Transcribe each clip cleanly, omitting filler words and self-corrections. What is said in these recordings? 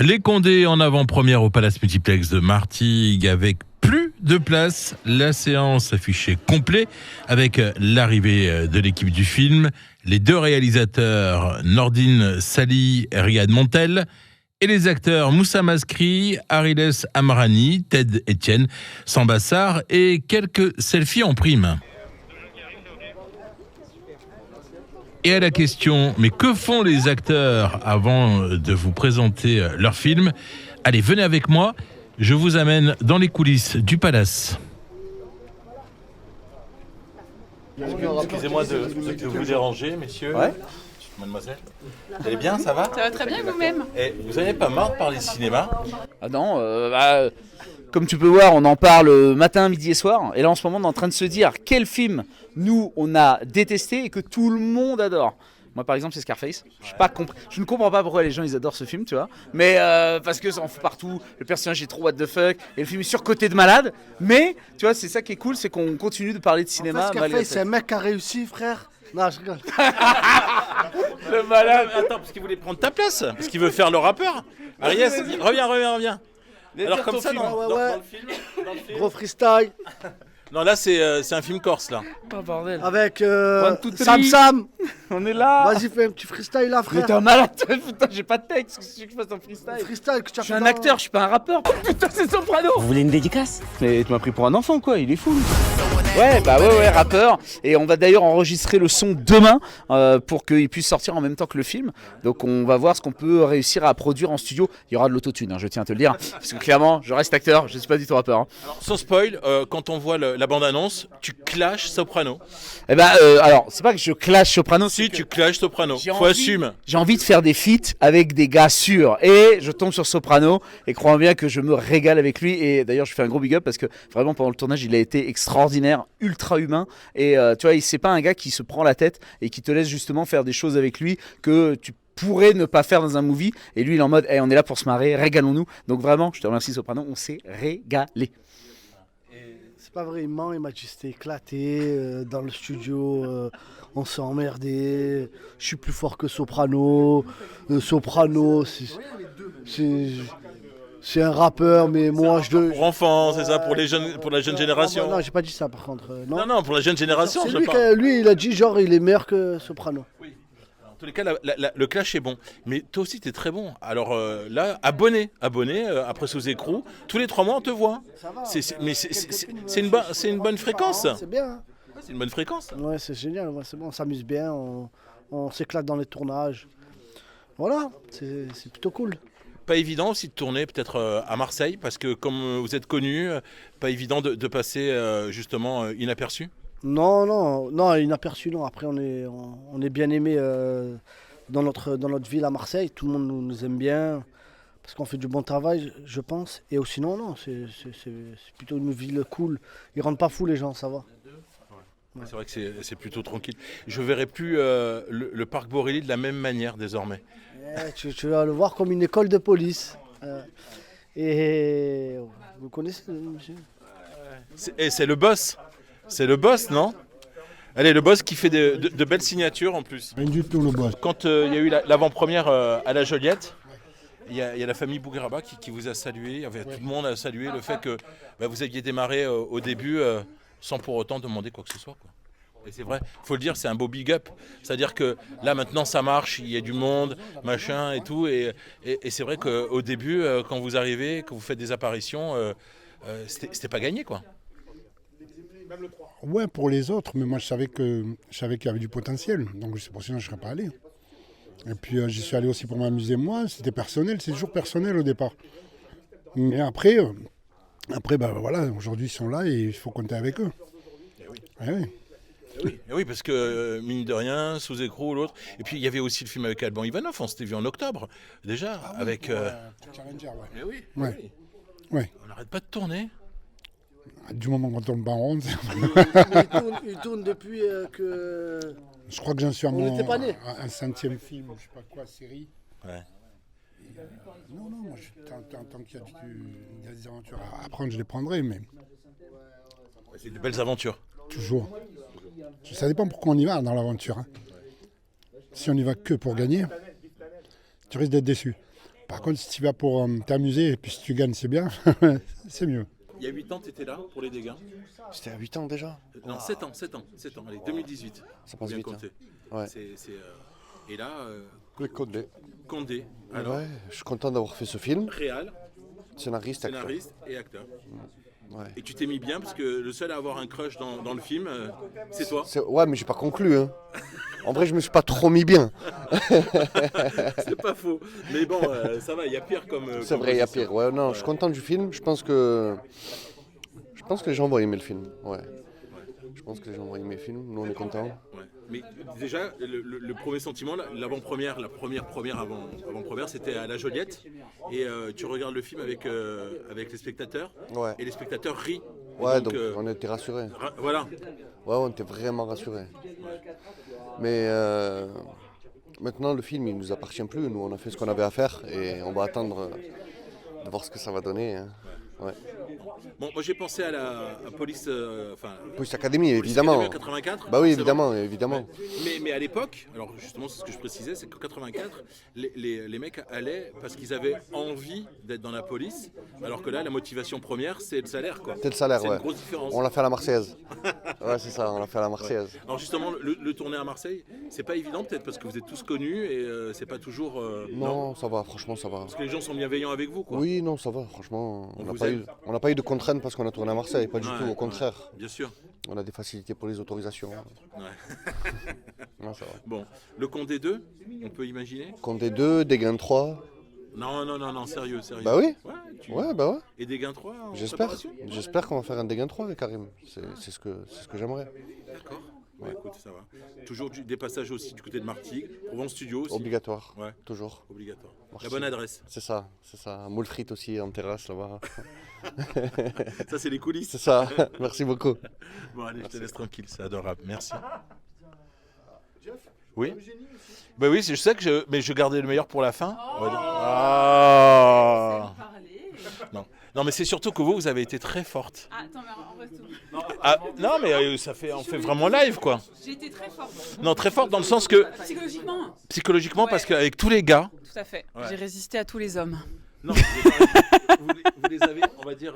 Les Condés en avant-première au Palace Multiplex de Martigues avec plus de place. La séance affichée complet avec l'arrivée de l'équipe du film, les deux réalisateurs Nordine Sali et Riyad Montel et les acteurs Moussa Maskri, Ariles Amrani, Ted Etienne, Sambassar et quelques selfies en prime. Et à la question, mais que font les acteurs avant de vous présenter leur film ? Allez, venez avec moi, je vous amène dans les coulisses du Palace. Excusez-moi de vous déranger, messieurs. Ouais. Mademoiselle. Vous allez bien, ça va ? Ça va très bien vous-même. Et vous n'avez pas marre de parler cinéma ? Ah non, comme tu peux voir, on en parle matin, midi et soir. Et là, en ce moment, on est en train de se dire quel film, nous, on a détesté et que tout le monde adore. Moi, par exemple, c'est Scarface. Je ne comprends pas pourquoi les gens ils adorent ce film, tu vois. Mais parce que ça en fout partout. Le personnage est trop what the fuck. Et le film est surcoté de malade. Mais, tu vois, c'est ça qui est cool, c'est qu'on continue de parler de cinéma. En fait, Scarface, c'est un mec qui a réussi, frère. Non, je rigole. Le malade. Attends, parce qu'il voulait prendre ta place. Parce qu'il veut faire le rappeur. Ariès, reviens. Alors comme ça, dans le film, Gros freestyle. Non, là, c'est un film corse, là. Oh bordel. Avec One, two, three. Sam. On est là. Vas-y, fais un petit freestyle là, Mais frère. t'es un malade. Putain, j'ai pas de texte. Qu'est-ce que tu veux que je fasse en freestyle ? Freestyle que tu as Je suis un acteur, je suis pas un rappeur. Putain, c'est Soprano. Vous voulez une dédicace ? Mais tu m'as pris pour un enfant, quoi, il est fou. Ouais, rappeur. Et on va d'ailleurs enregistrer le son demain pour qu'il puisse sortir en même temps que le film. Donc on va voir ce qu'on peut réussir à produire en studio. Il y aura de l'autotune, hein, je tiens à te le dire. Parce que clairement, je reste acteur, je suis pas du tout rappeur. Hein. Alors, sans spoil, quand on voit la bande-annonce, tu clashes Soprano. Eh ben, alors, c'est pas que je clash Soprano. Si, tu clashes Soprano. J'ai Faut envie- assumer. J'ai envie de faire des feats avec des gars sûrs. Et je tombe sur Soprano. Et crois bien que je me régale avec lui. Et d'ailleurs, je fais un gros big up parce que vraiment, pendant le tournage, il a été extraordinaire, ultra humain. Et tu vois, c'est pas un gars qui se prend la tête et qui te laisse justement faire des choses avec lui que tu pourrais ne pas faire dans un movie. Et lui, il est en mode, hey, on est là pour se marrer, régalons-nous. Donc vraiment, je te remercie Soprano, on s'est régalé. C'est pas vrai, il ment, il m'a dit c'était éclaté dans le studio, on s'est emmerdé, je suis plus fort que Soprano, Soprano c'est un rappeur mais moi je... Pour enfants, c'est ça, pour les jeunes, pour la jeune génération. Non, j'ai pas dit ça par contre, non. Non, pour la jeune génération, C'est je lui, parle. lui il a dit genre il est meilleur que Soprano. En tous les cas, le clash est bon. Mais toi aussi, t'es très bon. Alors là, abonné, après sous écrou, tous les 3 mois, on te voit. Ça va, C'est une bonne fréquence. C'est bien, hein. C'est une bonne fréquence. Ouais, c'est génial, ouais, c'est bon, on s'amuse bien, on s'éclate dans les tournages. Voilà, c'est plutôt cool. Pas évident aussi de tourner peut-être à Marseille, parce que comme vous êtes connu, pas évident de passer justement inaperçu. Non, inaperçu, non. Après, on est bien aimé dans notre ville à Marseille. Tout le monde nous aime bien parce qu'on fait du bon travail, je pense. Et sinon, non, c'est plutôt une ville cool. Ils rendent pas fous les gens, ça va. Ouais. C'est vrai que c'est plutôt tranquille. Je verrai plus le parc Borély de la même manière désormais. Tu vas le voir comme une école de police. Et vous connaissez, monsieur ? C'est le boss. C'est le boss, non ? Allez, le boss qui fait de belles signatures en plus. Rien du tout, le boss. Quand il y a eu l'avant-première à la Joliette, il y a la famille Bougueraba qui vous a salué. Tout le monde a salué le fait que vous aviez démarré au début sans pour autant demander quoi que ce soit, quoi. Et c'est vrai, il faut le dire, c'est un beau big up. C'est-à-dire que là, maintenant, ça marche, il y a du monde, machin et tout. Et c'est vrai qu'au début, quand vous arrivez, que vous faites des apparitions, c'était pas gagné, quoi. Ouais, pour les autres, mais moi je savais qu'il y avait du potentiel, donc c'est pour ça que je ne serais pas allé. Et puis j'y suis allé aussi pour m'amuser moi, c'était personnel, c'est toujours personnel au départ. Mais après voilà, aujourd'hui ils sont là et il faut compter avec eux. Et oui, parce que mine de rien, sous écrou ou l'autre. Et puis il y avait aussi le film avec Alban Ivanov, on s'était vu en octobre déjà, avec. Challenger, ouais. Mais oui. Ouais. Ouais. On n'arrête pas de tourner. Du moment qu'on tourne pas en rond, Il tourne depuis que... je crois que j'en suis à On mon n'était pas nés. un 5e film, je sais pas quoi, série. Ouais. Non, moi tant qu'il y a des aventures à prendre, je les prendrai, mais C'est de belles aventures. toujours. Ça dépend pourquoi on y va dans l'aventure. Hein. Si on y va que pour gagner, tu risques d'être déçu. Par contre, si tu vas pour t'amuser et puis si tu gagnes, c'est bien, c'est mieux. Il y a 8 ans, tu étais là pour les dégâts. C'était à 8 ans déjà. Non, 7 ans, allez, 2018. Ça passe Bien vite. compté. Ouais. Et là, Le Condé. Condé, alors, Ouais, je suis content d'avoir fait ce film. réal, Scénariste, acteur. scénariste et acteur. Ouais. Et tu t'es mis bien parce que le seul à avoir un crush dans le film, c'est toi. Ouais, mais j'ai pas conclu. Hein. En vrai, je me suis pas trop mis bien. C'est pas faux. Mais bon, ça va, il y a pire comme. C'est vrai, il y a position. pire. Ouais, non, je suis content du film. Je pense que les gens vont aimer le film. Ouais. Je pense que les gens vont aimer le film. Nous, on est contents. Ouais. Mais déjà, le premier sentiment, l'avant-première, la première avant-première, c'était à la Joliette. Et tu regardes le film avec les spectateurs. Ouais. Et les spectateurs rient. Et Ouais, donc euh, on était rassurés. voilà. Ouais, on était vraiment rassurés. Mais maintenant, le film, il nous appartient plus. Nous, on a fait ce qu'on avait à faire et on va attendre de voir ce que ça va donner. Hein. Ouais. Bon, moi j'ai pensé à la Police. Police Academy, Police évidemment. Academy en 84. Bah oui, c'est évidemment, vrai. évidemment. Mais à l'époque, alors justement, c'est ce que je précisais, c'est qu'en 84, les mecs allaient parce qu'ils avaient envie d'être dans la police, alors que là, la motivation première, c'est le salaire, quoi. C'est le salaire, C'est ouais. une grosse différence. On l'a fait à la Marseillaise. Ouais, c'est ça, on l'a fait à la Marseillaise. Alors justement, le tourner à Marseille, c'est pas évident peut-être parce que vous êtes tous connus et c'est pas toujours. Non, ça va, franchement, ça va. Parce que les gens sont bienveillants avec vous, quoi. Oui, non, ça va, franchement. On On n'a vous pas, aime. on n'a pas eu de contraintes parce qu'on a tourné à Marseille, pas du Ouais, tout, au ouais, contraire. bien sûr. On a des facilités pour les autorisations. Ouais. Non, ça va. Bon, le Condé 2, on peut imaginer. Condé 2, Desgains 3. Non, sérieux. Bah oui. Ouais, Ouais, bah ouais. Et des gains 3 en J'espère. préparation. J'espère qu'on va faire un Desgains 3 avec Karim. C'est ce que j'aimerais. D'accord. Ouais, écoute, ça va. Toujours des passages aussi du côté de Martigues, Provence Studio aussi. Obligatoire. Ouais, Toujours. obligatoire. Merci. La bonne adresse. C'est ça. Moule frites aussi en terrasse là-bas. Ça, c'est les coulisses. C'est ça. Merci beaucoup. Bon, allez, je te laisse tranquille, c'est adorable. Merci. Oui. Bah oui, je sais que mais je gardais le meilleur pour la fin. Oh. Ouais, donc- Ah. Non, mais c'est surtout que vous avez été très forte. Ah, attends, mais en reste où Ah, non, mais on fait vraiment live, quoi. J'ai été très forte. Non, très forte dans le sens que Psychologiquement. parce qu'avec tous les gars. Tout à fait. Ouais. J'ai résisté à tous les hommes. Non, vous les avez, on va dire.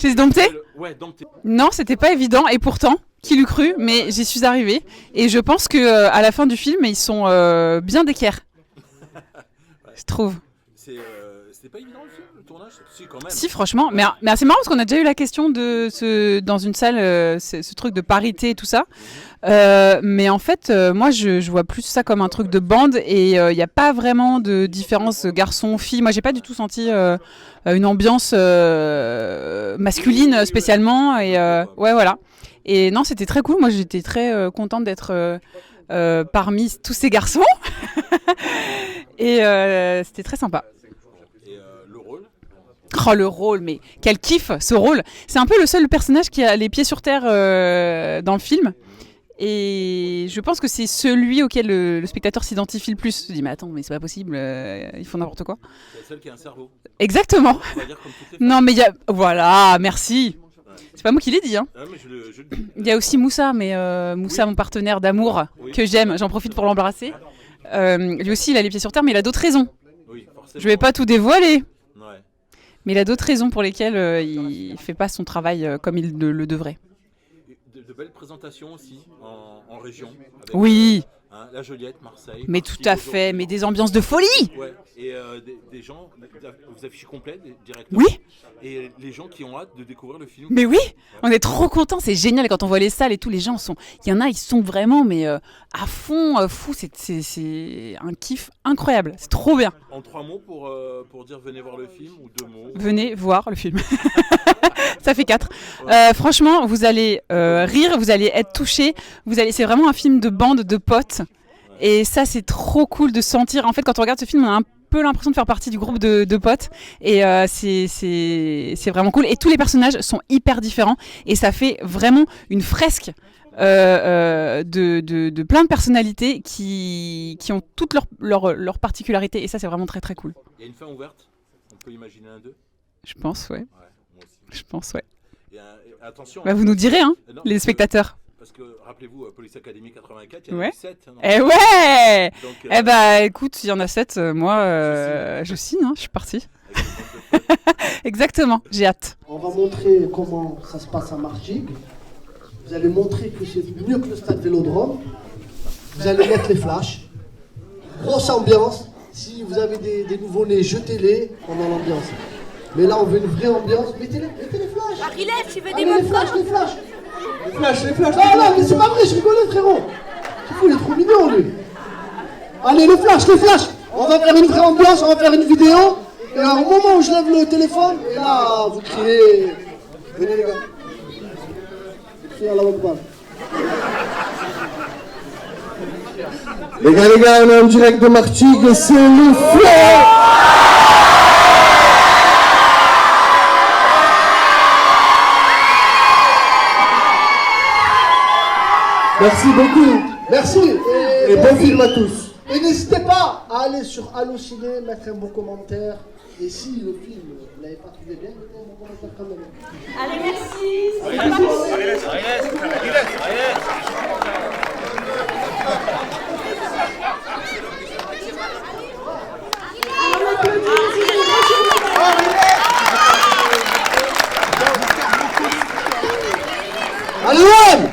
Je les ai domptés ? Ouais, domptés. Non, c'était pas évident. Et pourtant, qui l'eût cru, mais j'y suis arrivée. Et je pense que à la fin du film, ils sont bien d'équerre. Je trouve. C'était pas évident le tournage. Si, quand même. Si, franchement. Mais c'est marrant parce qu'on a déjà eu la question dans une salle, ce truc de parité et tout ça. Mais en fait, moi, je vois plus ça comme un truc de bande et il n'y a pas vraiment de différence garçon-fille. Moi, j'ai pas du tout senti une ambiance masculine spécialement. Et ouais, voilà. Et non, c'était très cool. Moi, j'étais très contente d'être parmi tous ces garçons. Et c'était très sympa. Le rôle. Oh, le rôle, mais quel kiff ce rôle. C'est un peu le seul personnage qui a les pieds sur terre dans le film. Et je pense que c'est celui auquel le spectateur s'identifie le plus. Il se dit, mais attends, mais c'est pas possible, ils font n'importe quoi. C'est la seule qui a un cerveau. Exactement. On va dire comme toutes les Non, mais il y a... Voilà, merci. C'est pas moi qui l'ai dit. Hein. Ah, mais je le dis. Il y a aussi Moussa, mais Moussa, Oui. mon partenaire d'amour, Oui. que j'aime. J'en profite pour l'embrasser. Lui aussi, il a les pieds sur terre, mais il a d'autres raisons. Oui, forcément. Je vais pas tout dévoiler. Ouais. Mais il a d'autres raisons pour lesquelles il fait pas son travail comme il le devrait. De belles présentations aussi en région. Avec, Oui, la Joliette, Marseille. mais tout Martigues à fait, mais des ambiances de folie. aujourd'hui. Ouais. Et des gens, vous affichez complet directement. Oui, Et les gens qui ont hâte de découvrir le film. mais oui, on est trop contents, c'est génial. Quand on voit les salles et tout, les gens sont... Il y en a, ils sont vraiment mais à fond, fou, c'est un kiff incroyable, c'est trop bien. En 3 mots pour dire venez voir le film ou 2 mots. Venez voir le film. Ça fait 4. Franchement, vous allez rire, vous allez être touchés. C'est vraiment un film de bande de potes. Et ça, c'est trop cool de sentir. En fait, quand on regarde ce film, on a un peu l'impression de faire partie du groupe de potes. Et c'est vraiment cool. Et tous les personnages sont hyper différents. Et ça fait vraiment une fresque de plein de personnalités qui ont toutes leurs particularités. Et ça, c'est vraiment très très cool. Il y a une fin ouverte. On peut imaginer un 2. Je pense, ouais. Ouais, moi aussi. Je pense, ouais. Et attention. Bah, vous nous direz, hein, Non, les spectateurs. Parce que, rappelez-vous, Police Academy 84, il y en Ouais. a eu 7. non Eh ouais. Donc, Eh bah écoute, il y en a 7, moi je signe, hein, je suis partie. Exactement, j'ai hâte. On va montrer comment ça se passe à Martigues. Vous allez montrer que c'est mieux que le stade Vélodrome. Vous allez mettre les flashs. Grosse ambiance. Si vous avez des nouveaux-nés, jetez-les pendant l'ambiance. Mais là, on veut une vraie ambiance. Mettez les flashs. Marie-Lève, tu veux Allez, des mots les flashs. Les flashs. Non, mais c'est pas vrai, je rigolais, frérot. C'est fou, il est trop mignon, lui. Allez, les flashs. On va faire une vraie ambiance, on va faire une vidéo. Et alors, au moment où je lève le téléphone, et là, vous criez. Venez, les gars. Criez à la bonne balle. Les gars, on est en direct de Martigues, c'est le feu. Merci beaucoup. Merci. Et bon film à tous. Et n'hésitez pas à aller sur Allociné, mettre un bon commentaire. Et si le film, vous l'avez pas trouvé bien, mettez un bon commentaire quand même. Allez, merci. Allez, ouais.